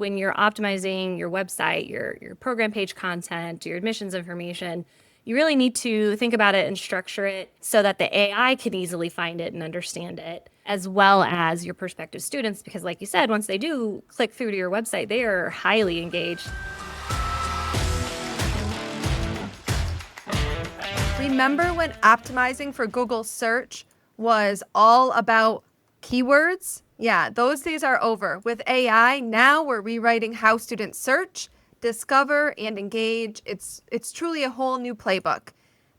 when you're optimizing your website, your program page content, your admissions information, you really need to think about it and structure it so that the AI can easily find it and understand it, as well as your prospective students, because like you said, once they do click through to your website, they are highly engaged. Remember when optimizing for Google search was all about keywords? Yeah, those days are over. With AI, now we're rewriting how students search, discover, and engage. It's truly a whole new playbook.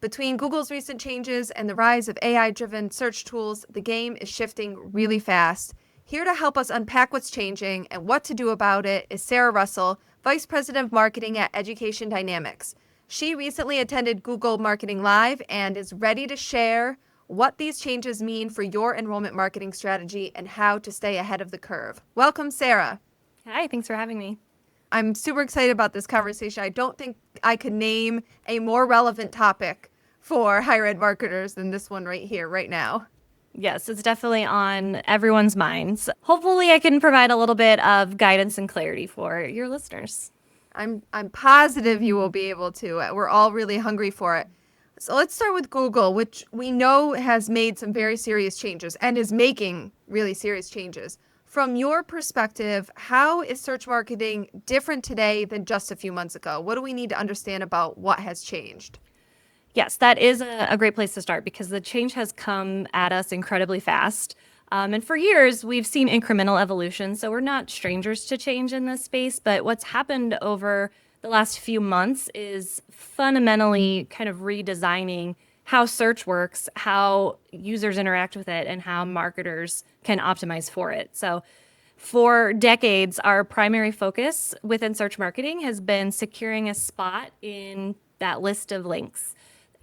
Between Google's recent changes and the rise of AI-driven search tools, the game is shifting really fast. Here to help us unpack what's changing and what to do about it is Sarah Russell, Vice President of Marketing at Education Dynamics. She recently attended Google Marketing Live and is ready to share what these changes mean for your enrollment marketing strategy and how to stay ahead of the curve. Welcome, Sarah. Hi, thanks for having me. I'm super excited about this conversation. I don't think I could name a more relevant topic for higher ed marketers than this one right here, right now. Yes, it's definitely on everyone's minds. Hopefully, I can provide a little bit of guidance and clarity for your listeners. I'm positive you will be able to. We're all really hungry for it. So let's start with Google, which we know has made some very serious changes and is making really serious changes. From your perspective, how is search marketing different today than just a few months ago? What do we need to understand about what has changed? Yes, that is a great place to start because the change has come at us incredibly fast. And for years, we've seen incremental evolution. So we're not strangers to change in this space. But what's happened over the last few months is fundamentally kind of redesigning how search works, how users interact with it, and how marketers can optimize for it. So for decades, our primary focus within search marketing has been securing a spot in that list of links.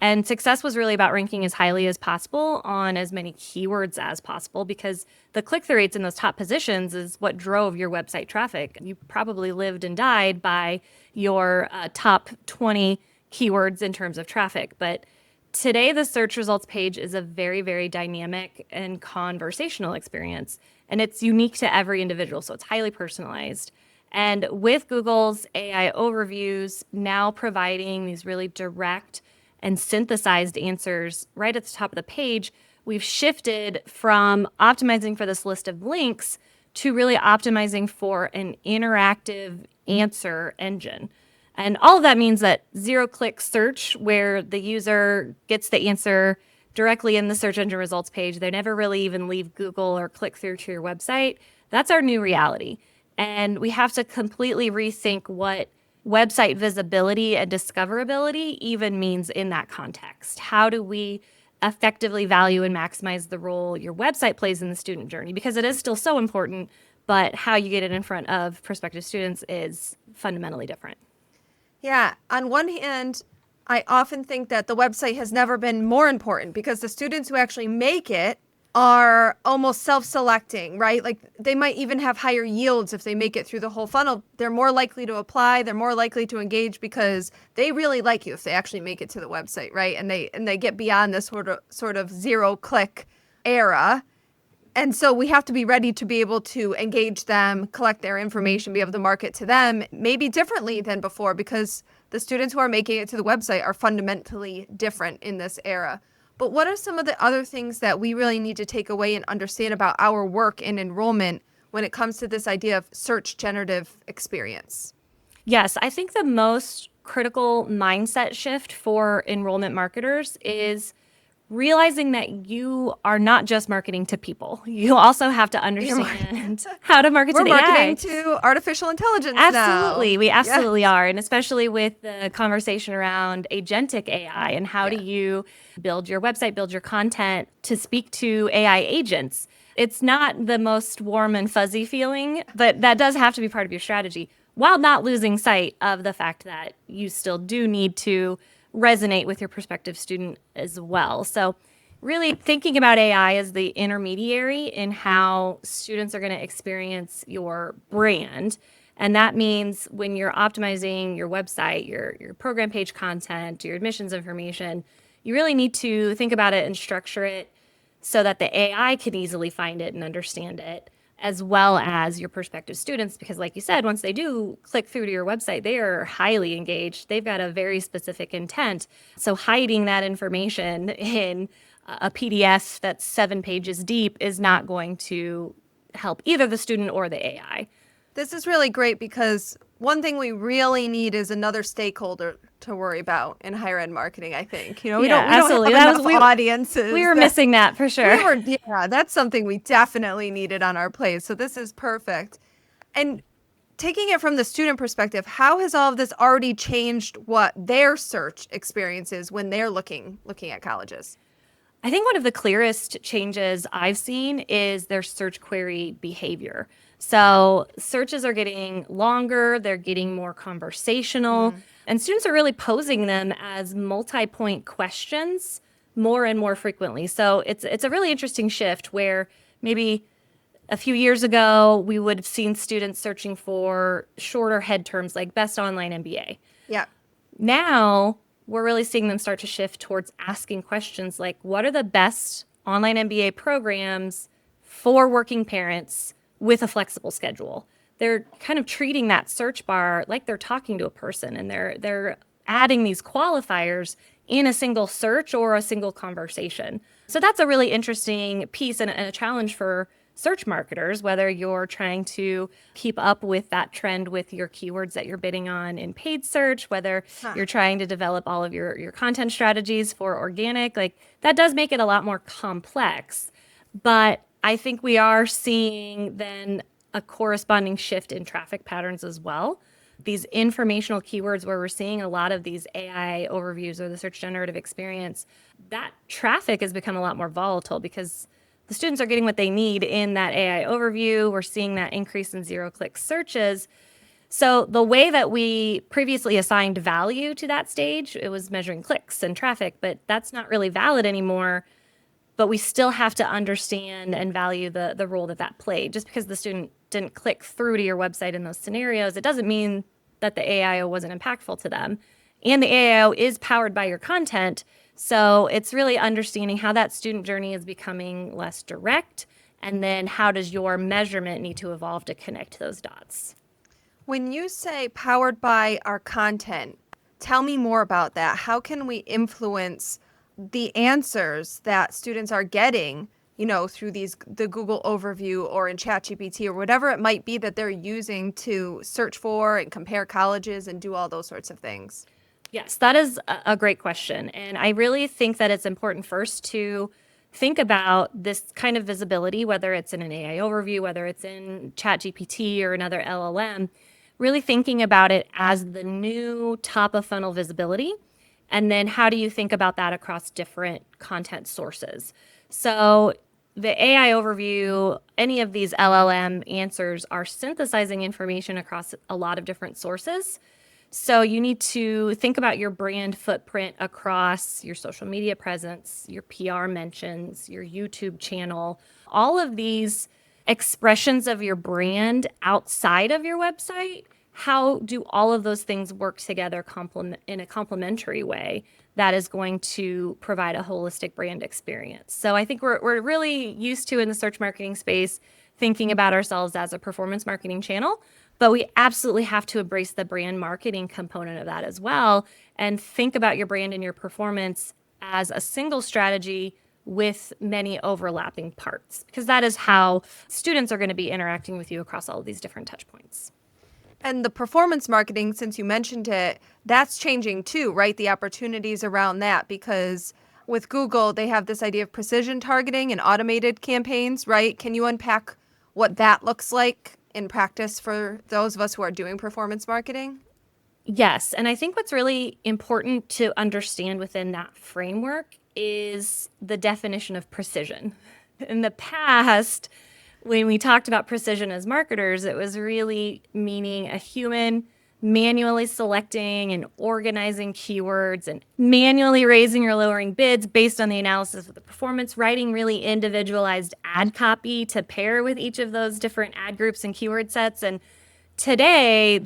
And success was really about ranking as highly as possible on as many keywords as possible because the click-through rates in those top positions is what drove your website traffic. You probably lived and died by your top 20 keywords in terms of traffic. But today, the search results page is a very, very dynamic and conversational experience. And it's unique to every individual, so it's highly personalized. And with Google's AI overviews now providing these really direct and synthesized answers right at the top of the page, we've shifted from optimizing for this list of links to really optimizing for an interactive answer engine. And all of that means that zero-click search, where the user gets the answer directly in the search engine results page, they never really even leave Google or click through to your website, that's our new reality. And we have to completely rethink what website visibility and discoverability even means in that context. How do we effectively value and maximize the role your website plays in the student journey? Because it is still so important, but how you get it in front of prospective students is fundamentally different. Yeah, on one hand, I often think that the website has never been more important because the students who actually make it are almost self-selecting, right? Like they might even have higher yields if they make it through the whole funnel. They're more likely to apply, they're more likely to engage because they really like you if they actually make it to the website, right? And they get beyond this sort of zero-click era. And so we have to be ready to be able to engage them, collect their information, be able to market to them maybe differently than before because the students who are making it to the website are fundamentally different in this era. But what are some of the other things that we really need to take away and understand about our work in enrollment when it comes to this idea of search generative experience? Yes, I think the most critical mindset shift for enrollment marketers is realizing that you are not just marketing to people. You also have to understand how to market to the We're AI. marketing to artificial intelligence Absolutely. now. We absolutely are. And especially with the conversation around agentic AI and how do you build your website, build your content to speak to AI agents. It's not the most warm and fuzzy feeling, but that does have to be part of your strategy while not losing sight of the fact that you still do need to resonate with your prospective student as well. So really thinking about AI as the intermediary in how students are going to experience your brand. And that means when you're optimizing your website, your program page content, your admissions information, you really need to think about it and structure it so that the AI can easily find it and understand it, as well as your prospective students, because like you said, once they do click through to your website, they are highly engaged. They've got a very specific intent. So hiding that information in a PDF that's 7 pages deep is not going to help either the student or the AI. This is really great because one thing we really need is another stakeholder to worry about in higher ed marketing, I think. We don't absolutely. have enough audiences. We were missing that for sure. Yeah, that's something we definitely needed on our plate. So this is perfect. And taking it from the student perspective, how has all of this already changed what their search experience is when they're looking at colleges? I think one of the clearest changes I've seen is their search query behavior. So searches are getting longer, they're getting more conversational, and students are really posing them as multi-point questions more and more frequently. So it's a really interesting shift where maybe a few years ago, we would have seen students searching for shorter head terms like best online MBA. Yeah. Now, we're really seeing them start to shift towards asking questions like, what are the best online MBA programs for working parents with a flexible schedule? They're kind of treating that search bar like they're talking to a person, and they're adding these qualifiers in a single search or a single conversation. So that's a really interesting piece and a challenge for search marketers, whether you're trying to keep up with that trend with your keywords that you're bidding on in paid search, whether you're trying to develop all of your content strategies for organic, like that does make it a lot more complex. But I think we are seeing then a corresponding shift in traffic patterns as well. These informational keywords where we're seeing a lot of these AI overviews or the search generative experience, that traffic has become a lot more volatile because the students are getting what they need in that AI overview. We're seeing that increase in zero-click searches. So the way that we previously assigned value to that stage, it was measuring clicks and traffic, but that's not really valid anymore. But we still have to understand and value the role that played. Just because the student didn't click through to your website in those scenarios, it doesn't mean that the AIO wasn't impactful to them. And the AIO is powered by your content. So it's really understanding how that student journey is becoming less direct, and then how does your measurement need to evolve to connect those dots. When you say powered by our content, tell me more about that. How can we influence the answers that students are getting, through the Google overview or in ChatGPT or whatever it might be that they're using to search for and compare colleges and do all those sorts of things? Yes, that is a great question. And I really think that it's important first to think about this kind of visibility, whether it's in an AI overview, whether it's in ChatGPT or another LLM, really thinking about it as the new top of funnel visibility. And then how do you think about that across different content sources? So the AI overview, any of these LLM answers are synthesizing information across a lot of different sources. So you need to think about your brand footprint across your social media presence, your PR mentions, your YouTube channel, all of these expressions of your brand outside of your website. How do all of those things work together in a complementary way that is going to provide a holistic brand experience? So I think we're really used to in the search marketing space thinking about ourselves as a performance marketing channel, but we absolutely have to embrace the brand marketing component of that as well and think about your brand and your performance as a single strategy with many overlapping parts, because that is how students are going to be interacting with you across all of these different touch points. And the performance marketing, since you mentioned it, that's changing too, right? The opportunities around that, because with Google, they have this idea of precision targeting and automated campaigns, right? Can you unpack what that looks like in practice for those of us who are doing performance marketing? Yes. And I think what's really important to understand within that framework is the definition of precision. In the past, when we talked about precision as marketers, it was really meaning a human manually selecting and organizing keywords and manually raising or lowering bids based on the analysis of the performance, writing really individualized ad copy to pair with each of those different ad groups and keyword sets. And today,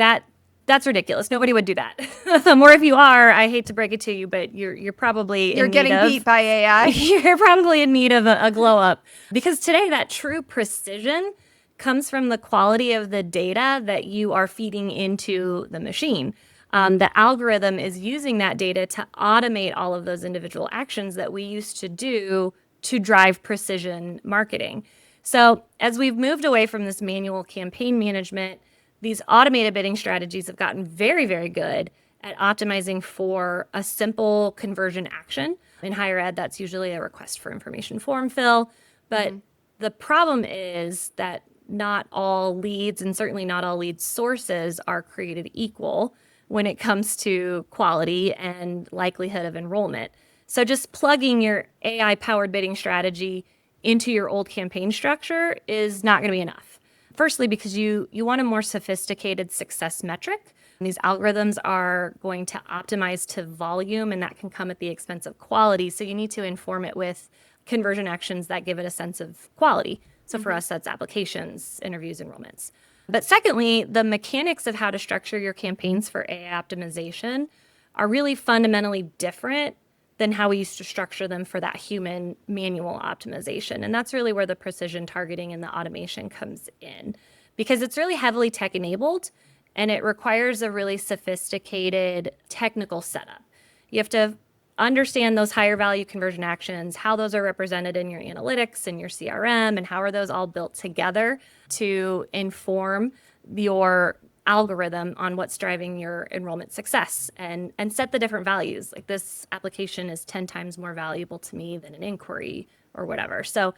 that's ridiculous. Nobody would do that. Or if you are, I hate to break it to you, but you're probably You're getting beat by AI. You're probably in need of a glow up, because today that true precision comes from the quality of the data that you are feeding into the machine. The algorithm is using that data to automate all of those individual actions that we used to do to drive precision marketing. So, as we've moved away from this manual campaign management, these automated bidding strategies have gotten very, very good at optimizing for a simple conversion action. In higher ed, that's usually a request for information form fill. But the problem is that not all leads, and certainly not all lead sources, are created equal when it comes to quality and likelihood of enrollment. So just plugging your AI powered bidding strategy into your old campaign structure is not going to be enough. Firstly, because you want a more sophisticated success metric. These algorithms are going to optimize to volume, and that can come at the expense of quality. So you need to inform it with conversion actions that give it a sense of quality. So for us, that's applications, interviews, enrollments. But secondly, the mechanics of how to structure your campaigns for AI optimization are really fundamentally different than how we used to structure them for that human manual optimization. And that's really where the precision targeting and the automation comes in, because it's really heavily tech enabled and it requires a really sophisticated technical setup. You have to understand those higher value conversion actions, how those are represented in your analytics and your CRM, and how are those all built together to inform your algorithm on what's driving your enrollment success, and set the different values. Like, this application is 10 times more valuable to me than an inquiry or whatever. So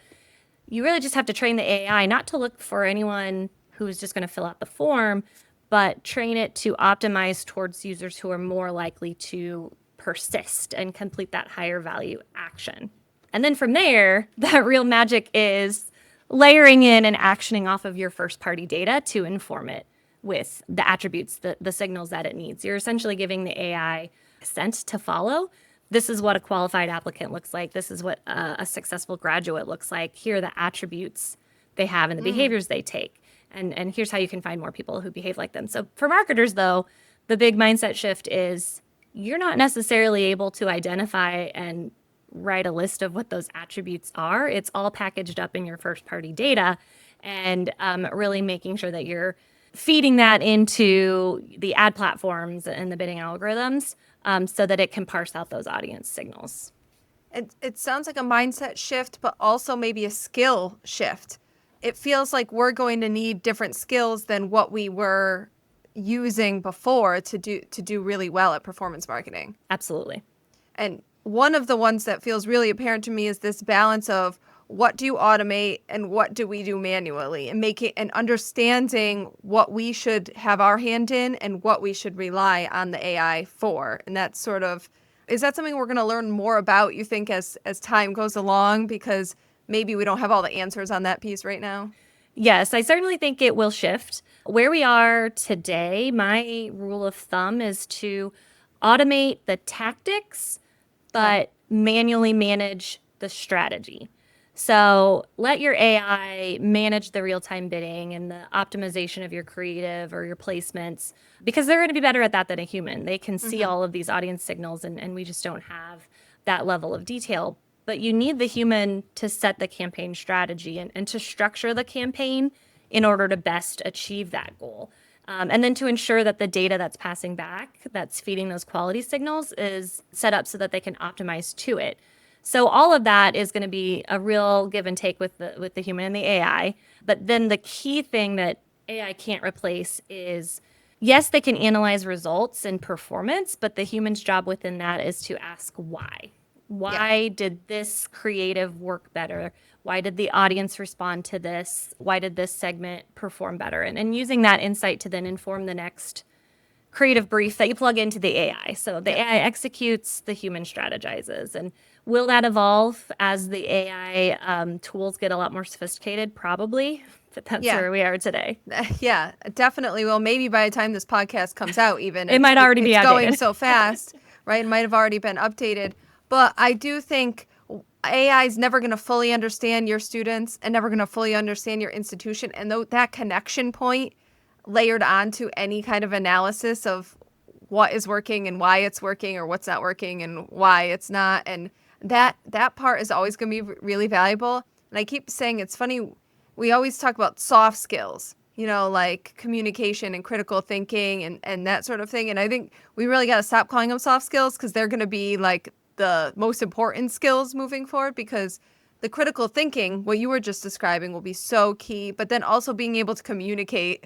you really just have to train the AI not to look for anyone who's just going to fill out the form, but train it to optimize towards users who are more likely to persist and complete that higher value action. And then from there, the real magic is layering in and actioning off of your first party data to inform it with the attributes, the signals that it needs. You're essentially giving the AI scent to follow. This is what a qualified applicant looks like. This is what a successful graduate looks like. Here are the attributes they have and the behaviors they take. And here's how you can find more people who behave like them. So for marketers, though, the big mindset shift is you're not necessarily able to identify and write a list of what those attributes are. It's all packaged up in your first party data, and really making sure that you're feeding that into the ad platforms and the bidding algorithms, so that it can parse out those audience signals. It sounds like a mindset shift, but also maybe a skill shift. It feels like we're going to need different skills than what we were using before to do really well at performance marketing. Absolutely. And one of the ones that feels really apparent to me is this balance of what do you automate and what do we do manually, and making and understanding what we should have our hand in and what we should rely on the AI for. And that's sort of, is that something we're going to learn more about, you think, as time goes along? Because maybe we don't have all the answers on that piece right now. Yes, I certainly think it will shift. Where we are today, my rule of thumb is to automate the tactics, but manually manage the strategy. So let your AI manage the real-time bidding and the optimization of your creative or your placements, because they're going to be better at that than a human. They can see all of these audience signals, and we just don't have that level of detail. But you need the human to set the campaign strategy and to structure the campaign in order to best achieve that goal. And then to ensure that the data that's passing back, that's feeding those quality signals, is set up so that they can optimize to it. So all of that is going to be a real give and take with the human and the AI. But then the key thing that AI can't replace is, yes, they can analyze results and performance, but the human's job within that is to ask why. Why did this creative work better? Why did the audience respond to this? Why did this segment perform better? And using that insight to then inform the next creative brief that you plug into the AI. So the AI executes, the human strategizes. And will that evolve as the AI tools get a lot more sophisticated? Probably, but that's where we are today. Yeah, definitely. Well, maybe by the time this podcast comes out, even it might already be outdated. Going so fast, right? It might have already been updated. But I do think AI is never going to fully understand your students and never going to fully understand your institution. And that connection point layered onto any kind of analysis of what is working and why it's working, or what's not working and why it's not. And that part is always going to be really valuable. And I keep saying, it's funny, we always talk about soft skills, like communication and critical thinking and that sort of thing. And I think we really got to stop calling them soft skills because they're going to be like the most important skills moving forward, because the critical thinking, what you were just describing, will be so key. But then also being able to communicate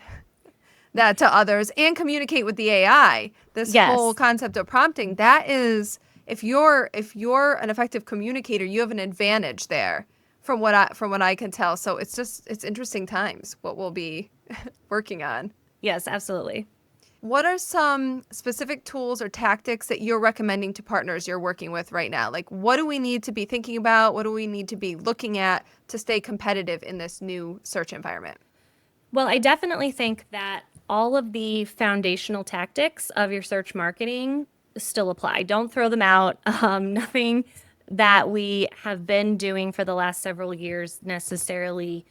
that to others and communicate with the AI. This whole Yes. concept of prompting, that is, if you're an effective communicator, you have an advantage there from what I can tell. So it's interesting times what we'll be working on. Yes, absolutely. What are some specific tools or tactics that you're recommending to partners you're working with right now? Like, what do we need to be thinking about? What do we need to be looking at to stay competitive in this new search environment? Well, I definitely think that all of the foundational tactics of your search marketing still apply. Don't throw them out. Nothing that we have been doing for the last several years necessarily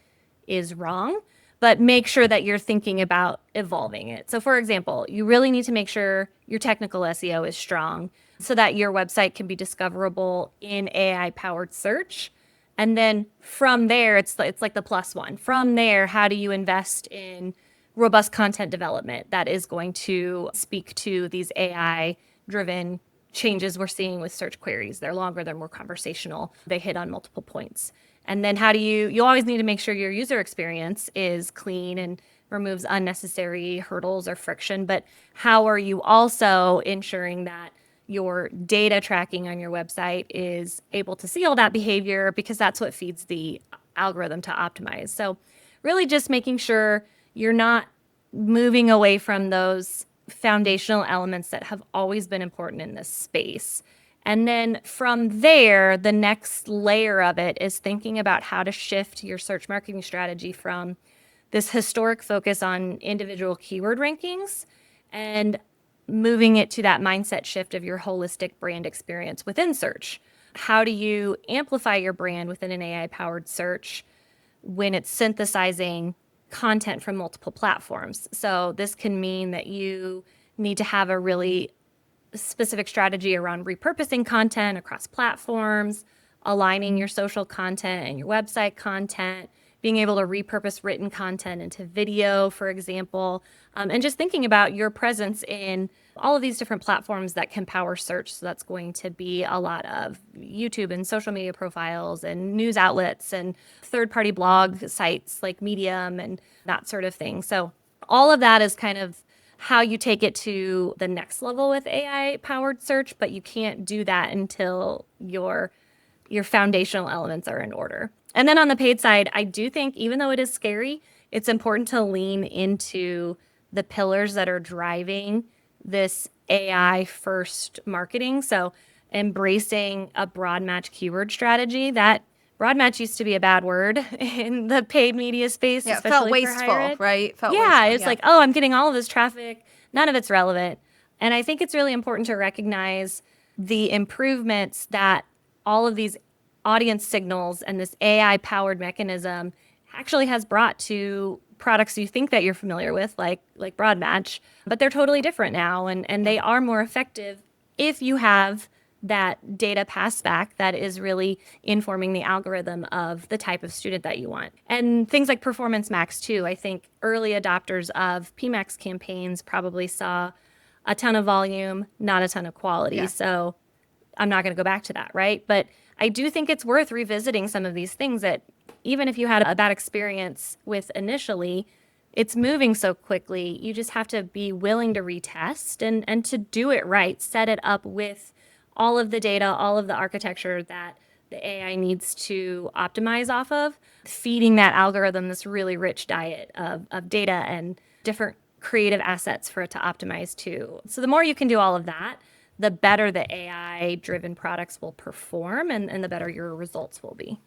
is wrong, but make sure that you're thinking about evolving it. So, for example, you really need to make sure your technical SEO is strong so that your website can be discoverable in AI powered search. And then from there, it's like the plus one. From there, how do you invest in robust content development that is going to speak to these AI driven changes we're seeing with search queries? They're longer, they're more conversational, they hit on multiple points. And then how do you always need to make sure your user experience is clean and removes unnecessary hurdles or friction. But how are you also ensuring that your data tracking on your website is able to see all that behavior, because that's what feeds the algorithm to optimize. So really just making sure you're not moving away from those foundational elements that have always been important in this space. And then from there, the next layer of it is thinking about how to shift your search marketing strategy from this historic focus on individual keyword rankings and moving it to that mindset shift of your holistic brand experience within search. How do you amplify your brand within an AI powered search when it's synthesizing content from multiple platforms? So this can mean that you need to have a really specific strategy around repurposing content across platforms, aligning your social content and your website content, being able to repurpose written content into video, for example, and just thinking about your presence in all of these different platforms that can power search. So that's going to be a lot of YouTube and social media profiles and news outlets and third-party blog sites like Medium and that sort of thing. So all of that is kind of how you take it to the next level with AI-powered search, but you can't do that until your foundational elements are in order. And then on the paid side, I do think, even though it is scary, it's important to lean into the pillars that are driving this AI first marketing. So embracing a broad match keyword strategy. That broad match used to be a bad word in the paid media space, Yeah, it felt especially for higher wasteful, ed. right? Felt Yeah, wasteful. it's like, oh, I'm getting all of this traffic. None of it's relevant. And I think it's really important to recognize the improvements that all of these audience signals and this AI powered mechanism actually has brought to products you think that you're familiar with, like Broadmatch, but they're totally different now, and they are more effective if you have that data pass back that is really informing the algorithm of the type of student that you want. And things like Performance Max too. I think early adopters of PMax campaigns probably saw a ton of volume, not a ton of quality. Yeah. So I'm not going to go back to that, right? But I do think it's worth revisiting some of these things that even if you had a bad experience with initially, it's moving so quickly. You just have to be willing to retest and to do it right, set it up with all of the data, all of the architecture that the AI needs to optimize off of, feeding that algorithm this really rich diet of data and different creative assets for it to optimize to. So the more you can do all of that, the better the AI driven products will perform and the better your results will be.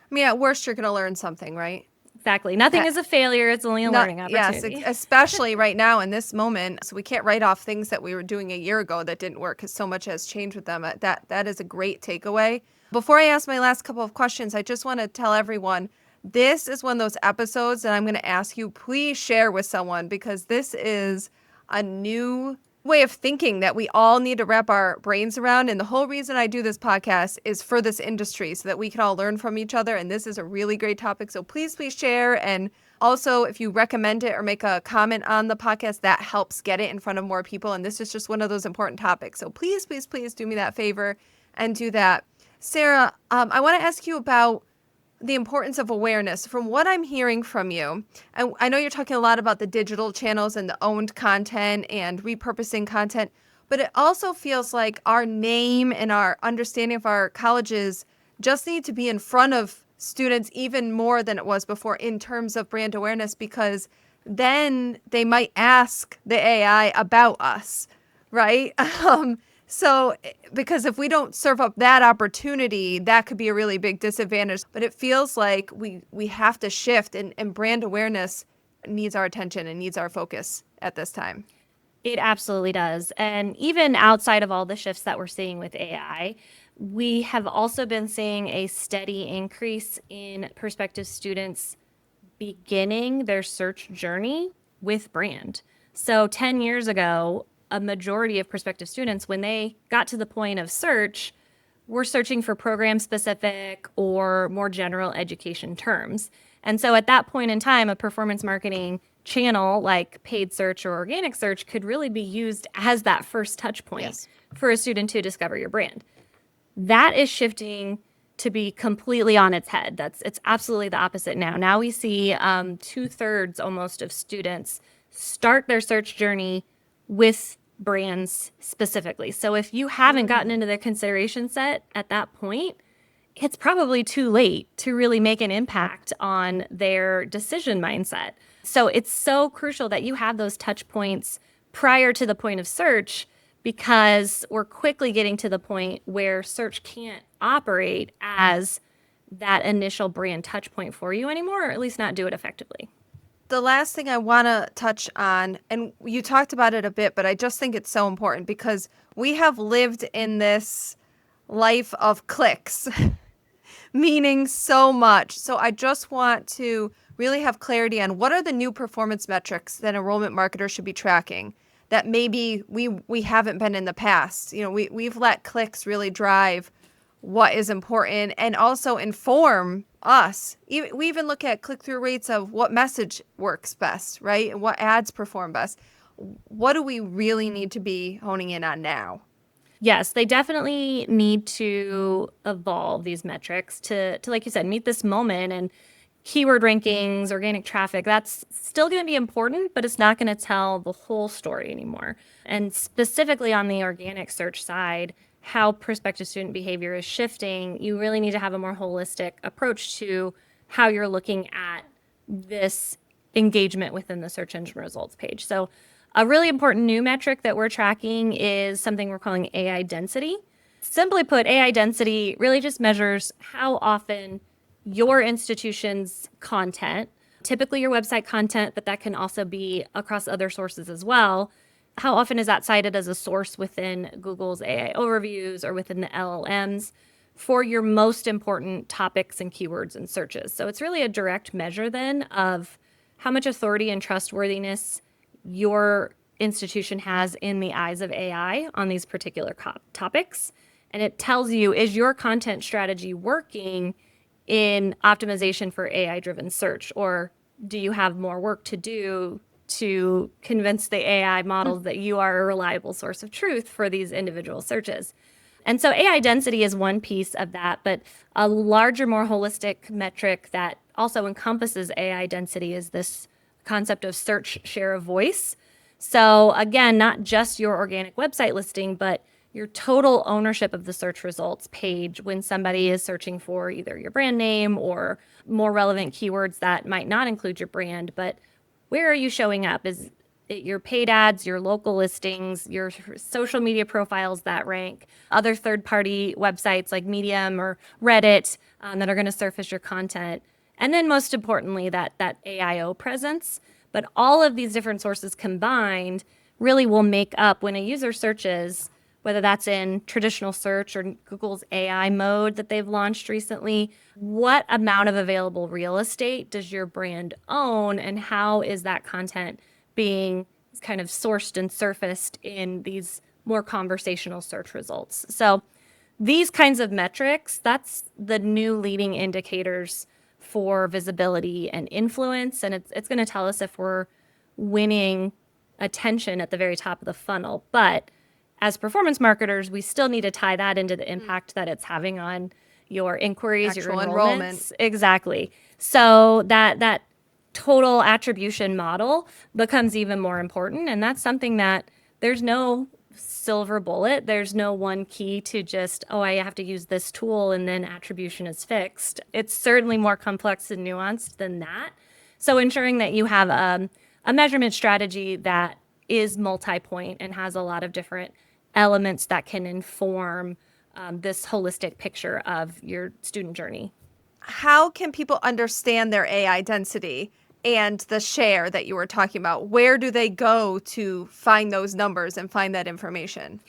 I mean, at worst, you're going to learn something, right? Exactly. Nothing is a failure. It's only a learning opportunity. Yes, especially right now in this moment. So we can't write off things that we were doing a year ago that didn't work because so much has changed with them. That is a great takeaway. Before I ask my last couple of questions, I just want to tell everyone, this is one of those episodes that I'm going to ask you, please share with someone, because this is a new way of thinking that we all need to wrap our brains around. And the whole reason I do this podcast is for this industry so that we can all learn from each other. And this is a really great topic. So please share. And also, if you recommend it or make a comment on the podcast, that helps get it in front of more people. And this is just one of those important topics. So please do me that favor and do that. Sarah, I want to ask you about the importance of awareness. From what I'm hearing from you, and I know you're talking a lot about the digital channels and the owned content and repurposing content, but it also feels like our name and our understanding of our colleges just need to be in front of students even more than it was before in terms of brand awareness, because then they might ask the AI about us, right? So, because if we don't serve up that opportunity, that could be a really big disadvantage. But it feels like we have to shift, and brand awareness needs our attention and needs our focus at this time. It absolutely does. And even outside of all the shifts that we're seeing with AI, we have also been seeing a steady increase in prospective students beginning their search journey with brand. So 10 years ago, a majority of prospective students, when they got to the point of search, were searching for program specific or more general education terms. And so at that point in time, a performance marketing channel like paid search or organic search could really be used as that first touch point Yes. for a student to discover your brand. That is shifting to be completely on its head. It's absolutely the opposite now. Now we see 2/3 almost of students start their search journey with brands specifically. So if you haven't gotten into the consideration set at that point, it's probably too late to really make an impact on their decision mindset. So it's so crucial that you have those touch points prior to the point of search, because we're quickly getting to the point where search can't operate as that initial brand touch point for you anymore, or at least not do it effectively. The last thing I want to touch on, and you talked about it a bit, but I just think it's so important because we have lived in this life of clicks, meaning so much. So I just want to really have clarity on what are the new performance metrics that enrollment marketers should be tracking that maybe we haven't been in the past. You know, we've let clicks really drive what is important and also inform us. We even look at click-through rates of what message works best, right? And what ads perform best. What do we really need to be honing in on now? Yes, they definitely need to evolve these metrics to like you said, meet this moment. And keyword rankings, organic traffic, that's still going to be important, but it's not going to tell the whole story anymore. And specifically on the organic search side, how prospective student behavior is shifting, you really need to have a more holistic approach to how you're looking at this engagement within the search engine results page. So a really important new metric that we're tracking is something we're calling AI density. Simply put, AI density really just measures how often your institution's content, typically your website content, but that can also be across other sources as well. How often is that cited as a source within Google's AI overviews or within the LLMs for your most important topics and keywords and searches? So it's really a direct measure then of how much authority and trustworthiness your institution has in the eyes of AI on these particular topics. And it tells you, is your content strategy working in optimization for AI-driven search, or do you have more work to do to convince the AI models that you are a reliable source of truth for these individual searches? And so AI density is one piece of that, but a larger, more holistic metric that also encompasses AI density is this concept of search share of voice. So again, not just your organic website listing, but your total ownership of the search results page when somebody is searching for either your brand name or more relevant keywords that might not include your brand, but where are you showing up? Is it your paid ads, your local listings, your social media profiles that rank, other third-party websites like Medium or Reddit that are going to surface your content? And then most importantly, that AIO presence. But all of these different sources combined really will make up when a user searches, whether that's in traditional search or Google's AI mode that they've launched recently, what amount of available real estate does your brand own, and how is that content being kind of sourced and surfaced in these more conversational search results. So these kinds of metrics, that's the new leading indicators for visibility and influence. And it's going to tell us if we're winning attention at the very top of the funnel. But as performance marketers, we still need to tie that into the impact that it's having on your inquiries, your Actual enrollments. enrollment. Exactly. So that total attribution model becomes even more important. And that's something that there's no silver bullet. There's no one key to just, oh, I have to use this tool and then attribution is fixed. It's certainly more complex and nuanced than that. So ensuring that you have a measurement strategy that is multi-point and has a lot of different elements that can inform this holistic picture of your student journey. How can people understand their AI density and the share that you were talking about? Where do they go to find those numbers and find that information?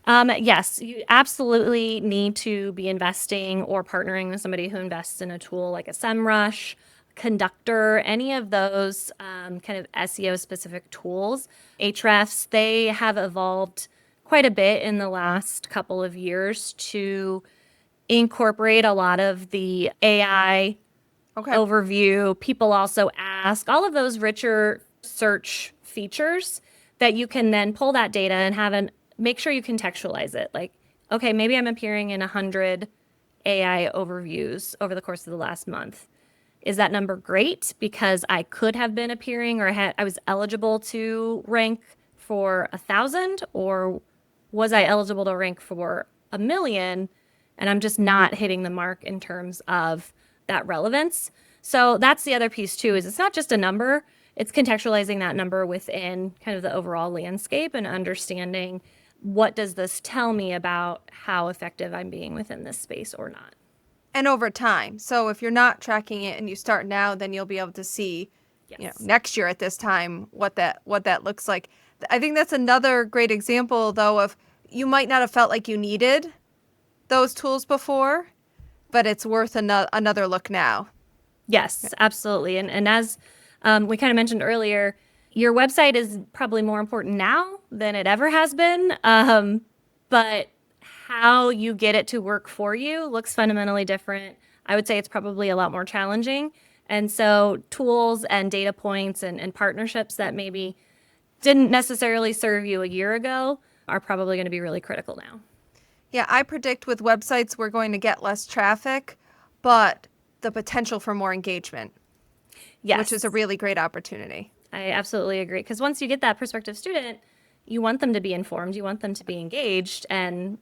Yes, you absolutely need to be investing or partnering with somebody who invests in a tool like a SEMrush, Conductor, any of those kind of SEO specific tools. Ahrefs, they have evolved quite a bit in the last couple of years to incorporate a lot of the AI overview. People also ask all of those richer search features that you can then pull that data and make sure you contextualize it. Like, okay, maybe I'm appearing in 100 AI overviews over the course of the last month. Is that number great because I could have been appearing or I was eligible to rank for 1,000, or was I eligible to rank for 1,000,000 and I'm just not hitting the mark in terms of that relevance? So that's the other piece too, is it's not just a number, it's contextualizing that number within kind of the overall landscape and understanding what does this tell me about how effective I'm being within this space or not. And over time. So if you're not tracking it and you start now, then you'll be able to see, Yes. next year at this time what that looks like. I think that's another great example though of you might not have felt like you needed those tools before, but it's worth another look now. Yes, absolutely. And as we kind of mentioned earlier, your website is probably more important now than it ever has been. But how you get it to work for you looks fundamentally different. I would say it's probably a lot more challenging. And so tools and data points and partnerships that maybe didn't necessarily serve you a year ago are probably going to be really critical now. Yeah, I predict with websites we're going to get less traffic, but the potential for more engagement. Yes. Which is a really great opportunity. I absolutely agree. Because once you get that prospective student, you want them to be informed, you want them to be engaged. And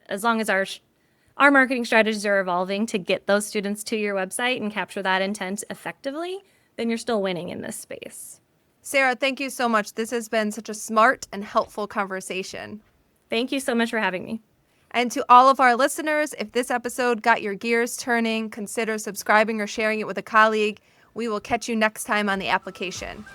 as long as our marketing strategies are evolving to get those students to your website and capture that intent effectively, then you're still winning in this space. Sarah, thank you so much. This has been such a smart and helpful conversation. Thank you so much for having me. And to all of our listeners, if this episode got your gears turning, consider subscribing or sharing it with a colleague. We will catch you next time on The Application.